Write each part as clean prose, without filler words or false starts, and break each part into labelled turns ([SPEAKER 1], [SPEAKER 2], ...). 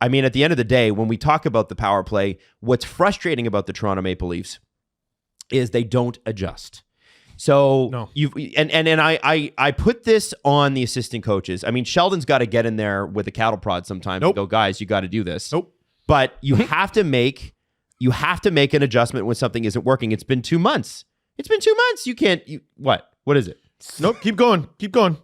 [SPEAKER 1] I mean, at the end of the day, when we talk about the power play, what's frustrating about the Toronto Maple Leafs is they don't adjust. So I put this on the assistant coaches. I mean, Sheldon's got to get in there with a cattle prod sometimes and go, guys, you got to do this. But you have to make an adjustment when something isn't working. It's been 2 months. You can't. What is it?
[SPEAKER 2] Nope. Keep going.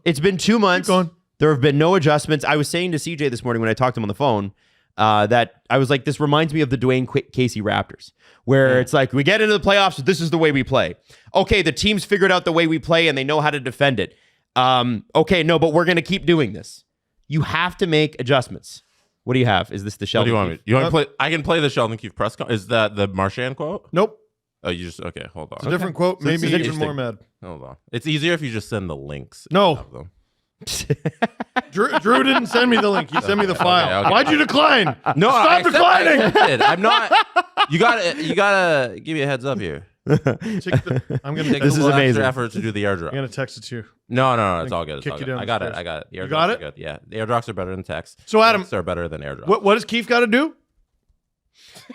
[SPEAKER 1] It's been 2 months.
[SPEAKER 2] Keep going.
[SPEAKER 1] There have been no adjustments. I was saying to CJ this morning when I talked to him on the phone that I was like, this reminds me of the Dwayne Casey Raptors, where it's like, we get into the playoffs, this is the way we play. Okay, the team's figured out the way we play and they know how to defend it. Okay, no, but we're going to keep doing this. You have to make adjustments. What do you have? Is this the Sheldon?
[SPEAKER 3] What do you want me? You want to play? I can play the Sheldon Keefe press conference. Is that the Marchand quote?
[SPEAKER 2] Nope.
[SPEAKER 3] Oh, you just okay. Hold on.
[SPEAKER 2] It's a different quote.
[SPEAKER 3] So
[SPEAKER 2] Maybe even more mad.
[SPEAKER 3] Hold on. It's easier if you just send the links.
[SPEAKER 2] No. Drew didn't send me the link. He sent me the file. Okay. Why'd you decline?
[SPEAKER 3] No,
[SPEAKER 2] stop declining.
[SPEAKER 3] I'm not. You gotta give me a heads up here.
[SPEAKER 2] I'm gonna take
[SPEAKER 1] this
[SPEAKER 3] a
[SPEAKER 1] is
[SPEAKER 3] little
[SPEAKER 1] amazing.
[SPEAKER 3] extra effort to do the airdrop.
[SPEAKER 2] I'm gonna text it to you.
[SPEAKER 3] No, it's all good. It's all good. I got it. The
[SPEAKER 2] you got it?
[SPEAKER 3] Good. Yeah, the airdrops are better than text.
[SPEAKER 2] So Adam,
[SPEAKER 3] are better than airdrops.
[SPEAKER 2] What does Keefe got to do?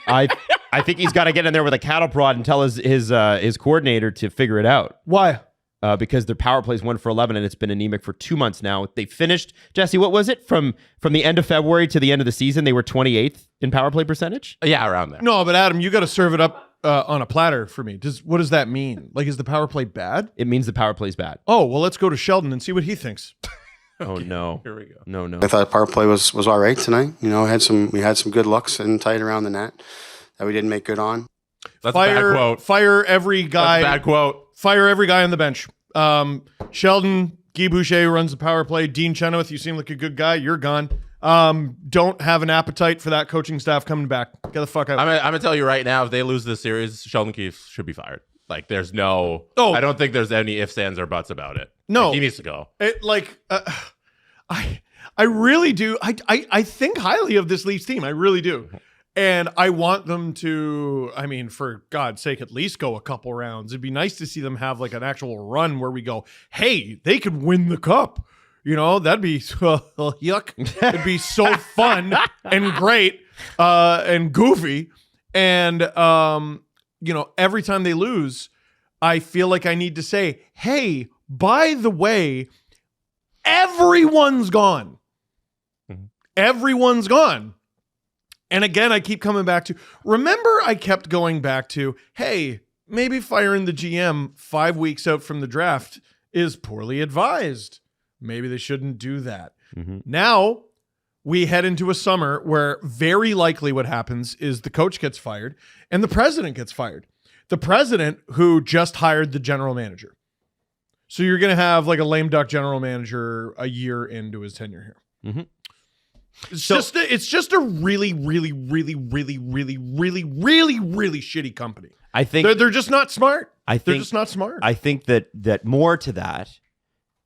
[SPEAKER 1] I think he's got to get in there with a cattle prod and tell his coordinator to figure it out.
[SPEAKER 2] Why?
[SPEAKER 1] Because their power plays 1 for 11 and it's been anemic for 2 months now. They finished, Jesse, what was it? From the end of February to the end of the season, they were 28th in power play percentage?
[SPEAKER 3] Yeah, around there.
[SPEAKER 2] No, but Adam, you got to serve it up on a platter for me. What does that mean? Like, is the power play bad?
[SPEAKER 1] It means the power play's bad.
[SPEAKER 2] Oh, well, let's go to Sheldon and see what he thinks.
[SPEAKER 1] Okay. Oh, no.
[SPEAKER 3] Here we go.
[SPEAKER 1] No.
[SPEAKER 4] I thought power play was all right tonight. You know, we had some good looks and tight around the net that we didn't make good on.
[SPEAKER 3] That's a bad quote.
[SPEAKER 2] Fire every guy.
[SPEAKER 3] That's a bad quote.
[SPEAKER 2] Fire every guy on the bench. Sheldon, Guy Boucher runs the power play. Dean Chenoweth, you seem like a good guy. You're gone. Don't have an appetite for that coaching staff coming back. Get the fuck out.
[SPEAKER 3] I'm gonna tell you right now, if they lose this series, Sheldon Keefe should be fired. Like, there's no. Oh, I don't think there's any ifs, ands, or buts about it.
[SPEAKER 2] No,
[SPEAKER 3] like, he needs to go.
[SPEAKER 2] I really do. I think highly of this Leafs team. I really do. And I want them to, I mean, for God's sake, at least go a couple rounds. It'd be nice to see them have like an actual run where we go, hey, they could win the cup. You know, that'd be yuck. It'd be so fun and great and goofy. And, you know, every time they lose, I feel like I need to say, hey, by the way, everyone's gone. Mm-hmm. Everyone's gone. And again, I keep coming back to, remember I kept going back to, hey, maybe firing the GM 5 weeks out from the draft is poorly advised. Maybe they shouldn't do that. Mm-hmm. Now we head into a summer where very likely what happens is the coach gets fired and the president gets fired. The president who just hired the general manager. So you're going to have like a lame duck general manager a year into his tenure here. Mm-hmm. It's just a really, really, really, really, really, really, really, really shitty company.
[SPEAKER 1] I think
[SPEAKER 2] they're just not smart. They're just not smart.
[SPEAKER 1] I think that more to that,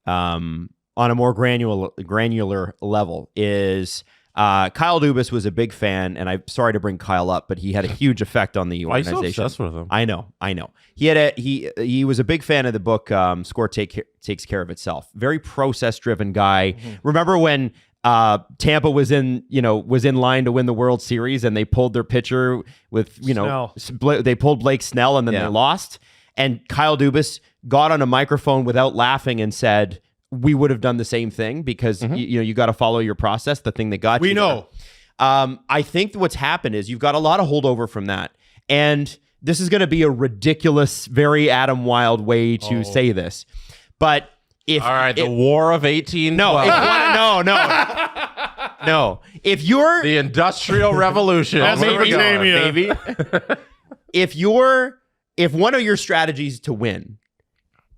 [SPEAKER 1] on a more granular level, is Kyle Dubas was a big fan, and I'm sorry to bring Kyle up, but he had a huge effect on the organization.
[SPEAKER 3] Why are you so obsessed with him?
[SPEAKER 1] I know. He was a big fan of the book Score Takes Care of Itself. Very process driven guy. Mm-hmm. Remember when Tampa was in line to win the World Series and they pulled their pitcher with, they pulled Blake Snell and then they lost. And Kyle Dubas got on a microphone without laughing and said, we would have done the same thing because, you got to follow your process, the thing that got you.
[SPEAKER 2] We know.
[SPEAKER 1] I think what's happened is you've got a lot of holdover from that. And this is going to be a ridiculous, very Adam Wylde way to say this. But the
[SPEAKER 3] War of 18.
[SPEAKER 1] No. If you're
[SPEAKER 3] the Industrial Revolution,
[SPEAKER 1] maybe. If one of your strategies to win,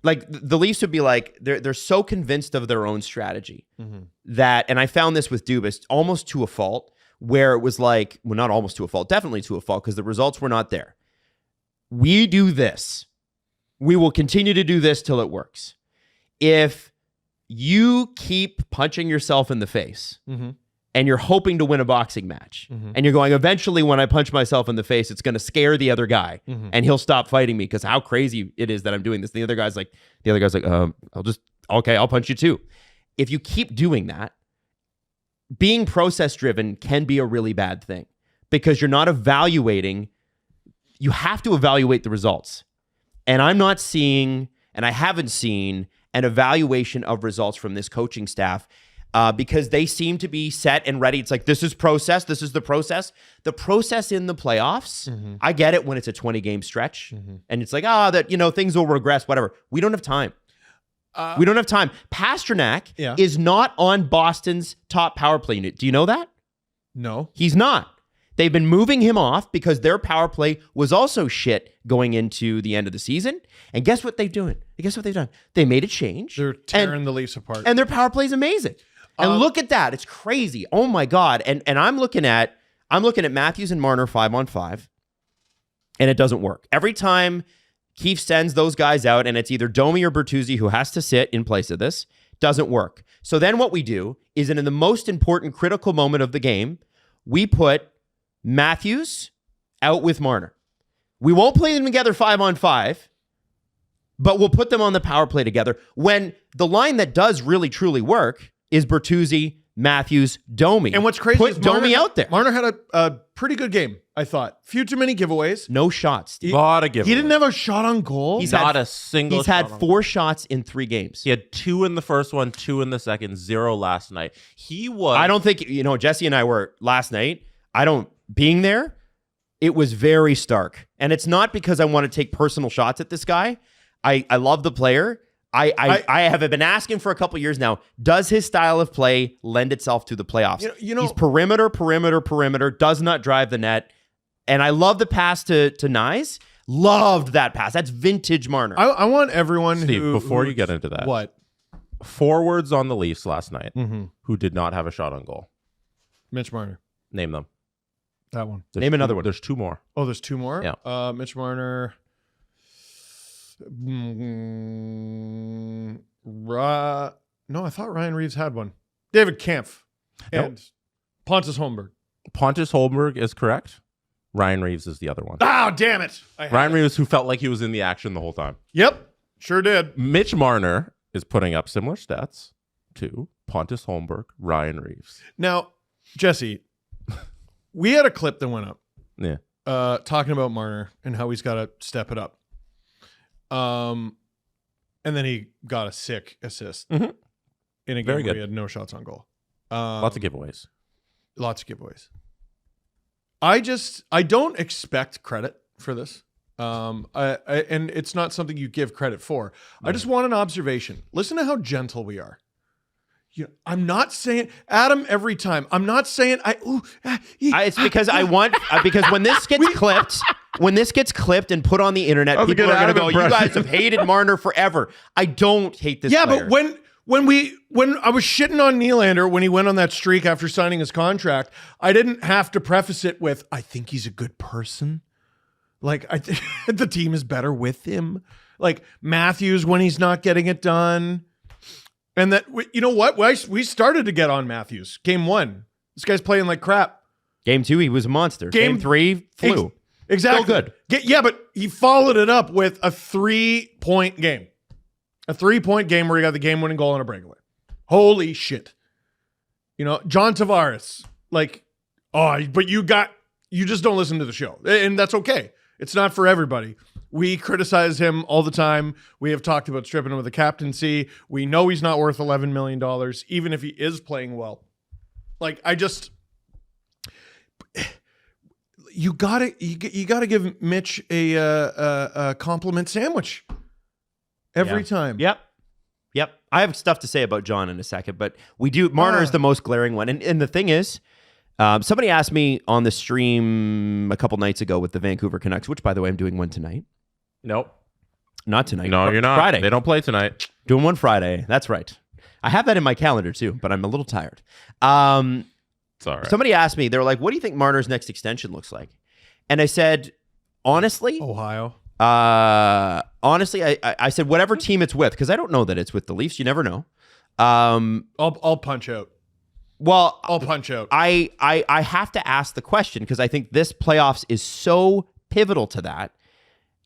[SPEAKER 1] like the Leafs would be like, they're so convinced of their own strategy that, and I found this with Dubas almost to a fault, where it was like, well, not almost to a fault, definitely to a fault, because the results were not there. We do this. We will continue to do this till it works. If you keep punching yourself in the face and you're hoping to win a boxing match and you're going, eventually when I punch myself in the face, it's going to scare the other guy and he'll stop fighting me because how crazy it is that I'm doing this. The other guy's like, I'll punch you too. If you keep doing that, being process driven can be a really bad thing because you're not evaluating. You have to evaluate the results. And I'm not seeing, and I haven't seen an evaluation of results from this coaching staff because they seem to be set and ready. It's like, this is process. This is the process. The process in the playoffs, I get it when it's a 20-game stretch. And it's like, things will regress, whatever. We don't have time. We don't have time. Pasternak is not on Boston's top power play unit. Do you know that?
[SPEAKER 2] No.
[SPEAKER 1] He's not. They've been moving him off because their power play was also shit going into the end of the season. And guess what they're doing? Guess what they've done? They made a change.
[SPEAKER 2] They're tearing the Leafs apart.
[SPEAKER 1] And their power play is amazing. And look at that. It's crazy. Oh my God. And I'm looking at Matthews and Marner 5-on-5, and it doesn't work. Every time Keefe sends those guys out, and it's either Domi or Bertuzzi who has to sit in place of this, doesn't work. So then what we do is in the most important critical moment of the game, we put Matthews out with Marner. We won't play them together 5-on-5, but we'll put them on the power play together when the line that does really truly work is Bertuzzi, Matthews, Domi.
[SPEAKER 2] And what's crazy is
[SPEAKER 1] Domi out there.
[SPEAKER 2] Marner had a pretty good game, I thought. Few too many giveaways.
[SPEAKER 1] No shots.
[SPEAKER 3] A lot of giveaways.
[SPEAKER 2] He didn't have a shot on goal.
[SPEAKER 1] He's
[SPEAKER 3] Not
[SPEAKER 1] had,
[SPEAKER 3] a single
[SPEAKER 1] He's
[SPEAKER 3] shot
[SPEAKER 1] had
[SPEAKER 3] on
[SPEAKER 1] 4 shots in 3 games.
[SPEAKER 3] He had 2 in the first one, 2 in the second, 0 last night. He was...
[SPEAKER 1] I don't think, Jesse and I were last night. Being there, it was very stark. And it's not because I want to take personal shots at this guy. I love the player. I have been asking for a couple years now, does his style of play lend itself to the playoffs? He's perimeter, does not drive the net. And I love the pass to Nyes. Loved that pass. That's vintage Marner.
[SPEAKER 2] I want everyone
[SPEAKER 3] Steve, before you get into that.
[SPEAKER 2] What?
[SPEAKER 3] Forwards on the Leafs last night who did not have a shot on goal.
[SPEAKER 2] Mitch Marner.
[SPEAKER 3] Name them.
[SPEAKER 2] That one.
[SPEAKER 1] Name another one.
[SPEAKER 3] There's 2 more.
[SPEAKER 2] Oh, there's 2 more?
[SPEAKER 3] Yeah.
[SPEAKER 2] Mitch Marner. No, I thought Ryan Reeves had one. David Kampf. And Pontus Holmberg.
[SPEAKER 3] Pontus Holmberg is correct. Ryan Reeves is the other one.
[SPEAKER 2] Oh, damn it.
[SPEAKER 3] Ryan Reeves, who felt like he was in the action the whole time.
[SPEAKER 2] Yep, sure did.
[SPEAKER 3] Mitch Marner is putting up similar stats to Pontus Holmberg, Ryan Reeves.
[SPEAKER 2] Now, Jesse, we had a clip that went up.
[SPEAKER 3] Yeah.
[SPEAKER 2] Talking about Marner and how he's got to step it up. And then he got a sick assist in a game where he had no shots on goal.
[SPEAKER 3] Lots of giveaways.
[SPEAKER 2] Lots of giveaways. I don't expect credit for this. And it's not something you give credit for. I just want an observation. Listen to how gentle we are. I'm not saying Adam every time. I'm not saying
[SPEAKER 1] it's because because when this gets clipped and put on the internet, people are going to go, "You guys have hated Marner forever." I don't hate this.
[SPEAKER 2] Yeah,
[SPEAKER 1] player.
[SPEAKER 2] but when I was shitting on Nylander when he went on that streak after signing his contract, I didn't have to preface it with, "I think he's a good person." Like I think the team is better with him. Like Matthews when he's not getting it done. And that, you know what? We started to get on Matthews. Game 1. This guy's playing like crap.
[SPEAKER 1] Game 2, he was a monster. Game 3, flew.
[SPEAKER 2] Exactly.
[SPEAKER 1] Still good.
[SPEAKER 2] Yeah, but he followed it up with a 3-point game. A 3-point game where he got the game-winning goal on a breakaway. Holy shit. John Tavares. But you just don't listen to the show. And that's okay. It's not for everybody. We criticize him all the time. We have talked about stripping him of the captaincy. We know he's not worth $11 million, even if he is playing well. You gotta give Mitch a compliment sandwich every time.
[SPEAKER 1] Yep. I have stuff to say about John in a second, but we do. Marner is the most glaring one, and the thing is, somebody asked me on the stream a couple nights ago with the Vancouver Canucks, which by the way I'm doing one tonight.
[SPEAKER 3] Nope.
[SPEAKER 1] Not tonight.
[SPEAKER 3] No, you're not.
[SPEAKER 1] Friday.
[SPEAKER 3] They don't play tonight.
[SPEAKER 1] Doing one Friday. That's right. I have that in my calendar too, but I'm a little tired.
[SPEAKER 3] It's all right.
[SPEAKER 1] Somebody asked me, they were like, what do you think Marner's next extension looks like? And I said, honestly,
[SPEAKER 2] Ohio.
[SPEAKER 1] Honestly, I said whatever team it's with, because I don't know that it's with the Leafs. You never know.
[SPEAKER 2] I'll punch out.
[SPEAKER 1] Well,
[SPEAKER 2] I'll punch out.
[SPEAKER 1] I have to ask the question because I think this playoffs is so pivotal to that.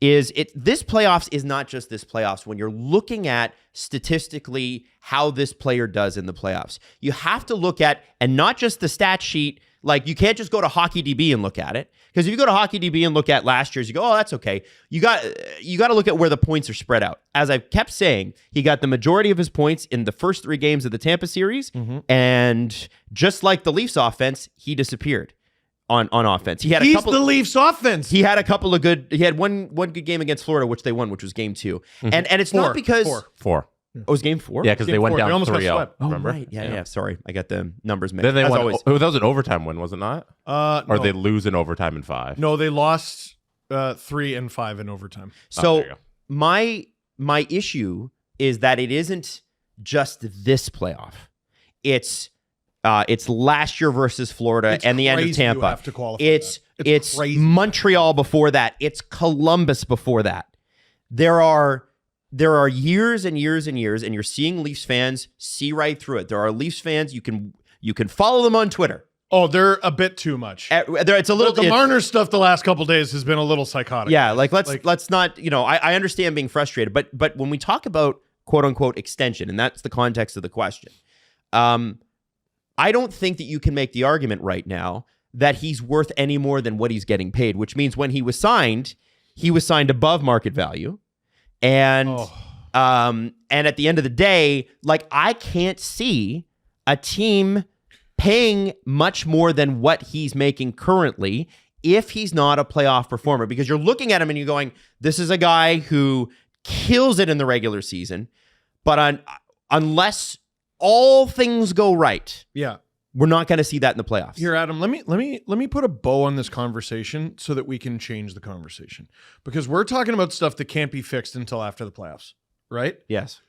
[SPEAKER 1] is this playoffs is not just this playoffs. When you're looking at statistically how this player does in the playoffs, you have to look at, and not just the stat sheet. Like, you can't just go to HockeyDB and look at it, because if you go to HockeyDB and look at last year's, you go, oh, that's okay. You got to look at where the points are spread out. As I've kept saying, he got the majority of his points in the first 3 games of the Tampa series, and just like the Leafs offense, he disappeared on offense. He's the
[SPEAKER 2] Leafs offense.
[SPEAKER 1] He had a couple of good. He had one good game against Florida, which they won, which was game 2. And it's not because
[SPEAKER 3] 4.
[SPEAKER 1] Oh, it was game 4?
[SPEAKER 3] Yeah, because they went down 3-0.
[SPEAKER 1] Oh,
[SPEAKER 3] Remember?
[SPEAKER 1] right. Yeah. Sorry, I got the numbers mixed.
[SPEAKER 3] Then they won.
[SPEAKER 1] Always.
[SPEAKER 3] That was an overtime win, was it not? Or
[SPEAKER 2] No.
[SPEAKER 3] they lose in overtime in 5.
[SPEAKER 2] No, they lost 3 and 5 in overtime.
[SPEAKER 1] So my issue is that it isn't just this playoff. It's last year versus Florida and the end of Tampa.
[SPEAKER 2] You have to qualify
[SPEAKER 1] it's
[SPEAKER 2] crazy.
[SPEAKER 1] Montreal before that. It's Columbus before that. There are years and years and years, and you're seeing Leafs fans see right through it. There are Leafs fans, you can follow them on Twitter.
[SPEAKER 2] Oh, they're a bit too much.
[SPEAKER 1] It's a little.
[SPEAKER 2] The Marner stuff the last couple days has been a little psychotic.
[SPEAKER 1] Yeah, let's not. I understand being frustrated, but when we talk about quote unquote extension, and that's the context of the question, I don't think that you can make the argument right now that he's worth any more than what he's getting paid. Which means when he was signed above market value. And at the end of the day, like, I can't see a team paying much more than what he's making currently if he's not a playoff performer, because you're looking at him and you're going, this is a guy who kills it in the regular season, but unless all things go right, we're not going to see that in the playoffs.
[SPEAKER 2] Here, Adam, let me put a bow on this conversation so that we can change the conversation, because we're talking about stuff that can't be fixed until after the playoffs, right?
[SPEAKER 1] Yes.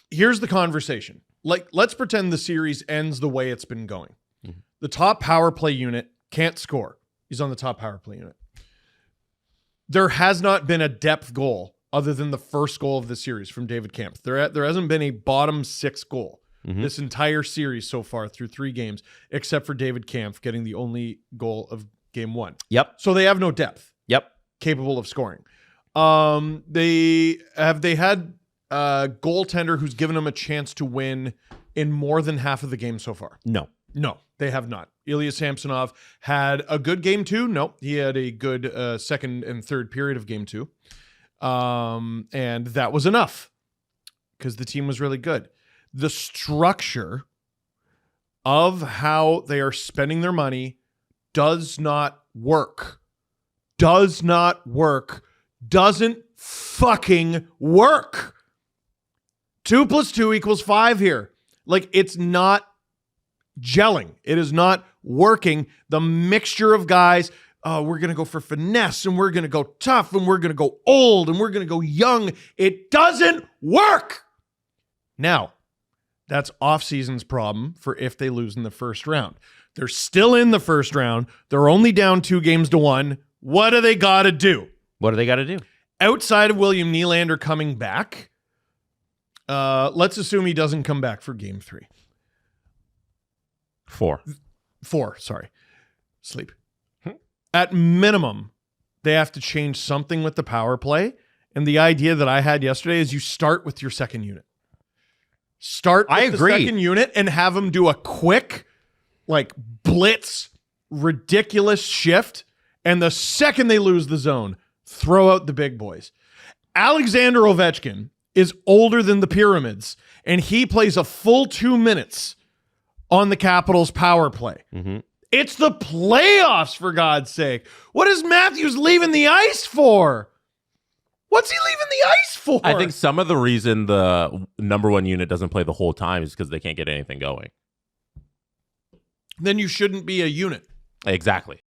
[SPEAKER 2] Here's the conversation. Like, let's pretend the series ends the way it's been going. Mm-hmm. The top power play unit can't score. He's on the top power play unit. There has not been a depth goal other than the first goal of the series from David Kampf. There hasn't been a bottom 6 goal. This entire series so far through 3 games, except for David Kampf getting the only goal of game 1.
[SPEAKER 1] Yep.
[SPEAKER 2] So they have no depth.
[SPEAKER 1] Yep.
[SPEAKER 2] Capable of scoring. They had a goaltender who's given them a chance to win in more than half of the game so far?
[SPEAKER 1] No,
[SPEAKER 2] they have not. Ilya Samsonov had a good game 2. No, he had a good second and third period of game 2. And that was enough because the team was really good. The structure of how they are spending their money does not work. Doesn't fucking work. 2 + 2 = 5 here. Like, it's not gelling. It is not working. The mixture of guys, we're going to go for finesse, and we're going to go tough, and we're going to go old, and we're going to go young. It doesn't work. Now, that's off-season's problem for if they lose in the first round. They're still in the first round. They're only down 2-1. What do they got to do? Outside of William Nylander coming back, let's assume he doesn't come back for game 3.
[SPEAKER 3] 4,
[SPEAKER 2] sorry. Sleep. At minimum, they have to change something with the power play. And the idea that I had yesterday is you start with your second unit. Start with the second unit and have them do a quick, like, blitz, ridiculous shift. And the second they lose the zone, throw out the big boys. Alexander Ovechkin is older than the Pyramids, and he plays a full 2 minutes on the Capitals power play. Mm-hmm. It's the playoffs, for God's sake. What is Matthews leaving the ice for? What's he leaving the ice for?
[SPEAKER 3] I think some of the reason the number 1 unit doesn't play the whole time is because they can't get anything going.
[SPEAKER 2] Then you shouldn't be a unit.
[SPEAKER 3] Exactly.